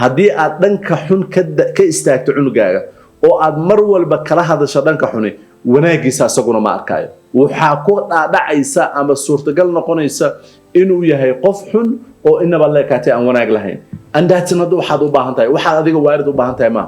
haddii aad dhanka xun ka istaagto cunugaaga oo aad mar walba kala hadasho dhanka xuni wanaagiisa asaguna ma arkayo waxaa ku dhaadhacaysa ama suurtagal noqonaysa inuu yahay qof xun oo inaba leekaatay aan wanaag lahayn andaatnadu waxaad u baahan tahay waxaad adiga waarid u baahan tahay ma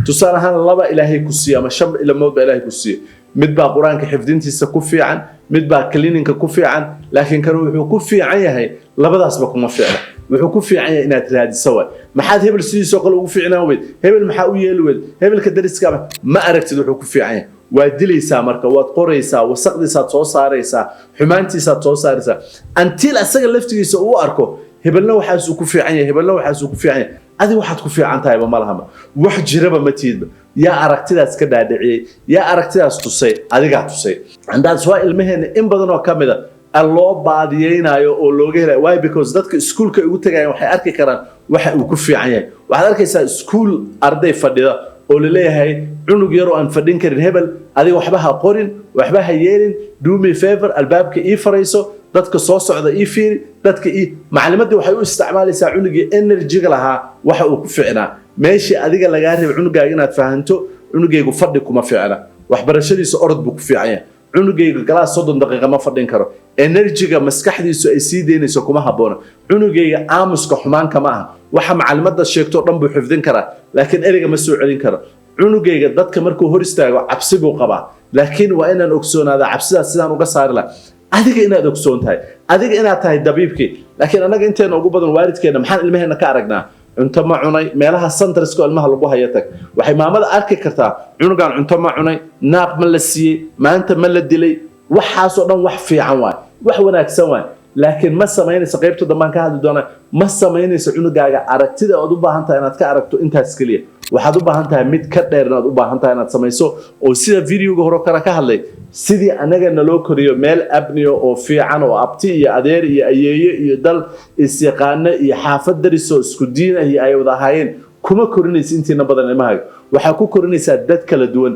tusaale ahaan laba ilaahay ku siiya ama shan ilmood baa ilaahay ku siiya mid baa quraanka xifdintiisa ku fiican mid baa cleaninka ku fiican laakiin kan wuxuu ku fiican yahay labadaasba kuma fiicna wuxuu ku fiican yahay inaad raadiso way maxaad hebel sidiisoo kale ugu fiicnaa weyd hebel maxaa u yeeli weyd hebelka dariska ma aragtid wuxuu ku fiican yahay waad dilaysaa marka waad qoraysaa wasaqdiisaad soo saaraysaa xumaantiisaad soo saaraysaa until asaga laftigiisa uu arko hebelna waxaas uu ku fiican yahay hebelna waxaas uu ku fiican yahay adi waxaad ku fiican tahay ma lahama wax jiraba ma tiidba yaa aragtidaas ka dhaadhiciyay yaa aragtidaas tusay adiga tusay andaas waa ilmaheena in badan oo kamida loo baadiyeynayo oo looga helay why because dadka iskuulka ugu tagayaan waxay arki karaan waxa uu ku fiican yahay waxaad arkaysaa iskuul arday fadhida oo leeyahay cunug yar oo aan fadhin karin hebel adiga waxba ha qorin waxba ha yeelin do me favor albaabka ii farayso dadka soo socda ii fiiri dadka macallimadii waxay u isticmaalaysaa cunugii energy-ga lahaa waxa uu ku fiicnaa meeshii adiga laga reeb cunugaaga inaad fahanto cunugaygu fadhi kuma fiicna waxbarashadiisa orod buu ku fiican yahay cunugayga galaas 30 daqiiqo ma fadhin karo energy-ga maskaxdiisu ay sii deynayso kuma haboona cunugayga aamuska xumaan kama aha waxa macallimada sheegto dhan buu xifdin karaa laakiin ereyga ma soo celin karo cunugayga dadka markuu hor istaago cabsi buu qabaa laakiin waa inaan ogsoonaada cabsidaas sidaan uga saari lahaa adiga inaad ogsoon tahay adiga inaad tahay dabiibkii laakiin anaga inteena ugu badan waalidkeena maxaan ilmaheena ka aragnaa cunto ma cunay meelaha centerska ilmaha lagu hayo tag waxay maamada arki kartaa cunugan cunto ma cunay naaq ma la siiyey maanta ma la dilay waxaas oo dhan wax fiican waay wax wanaagsan waay laakiin ma sameynaysa qaybta dambaan ka hadli doona ma sameynaysa cunugaaga aragtida aad u baahan tahay inaad ka aragto intaas kaliya waxaad u baahan tahay mid ka dheer inaad u baahan tahay inaad samayso oo sida videoga hore kala ka hadlay sidii anaga naloo koriyo meel abniyo oo fiican oo abti iyo adeer iyo ayeeyo iyo dal isyaqaano iyo xaafad dariso isku diin ay wada ahaayeen kuma korinaysa intiina badan ilmahaaga waxaa ku korinaysaa dad kala duwan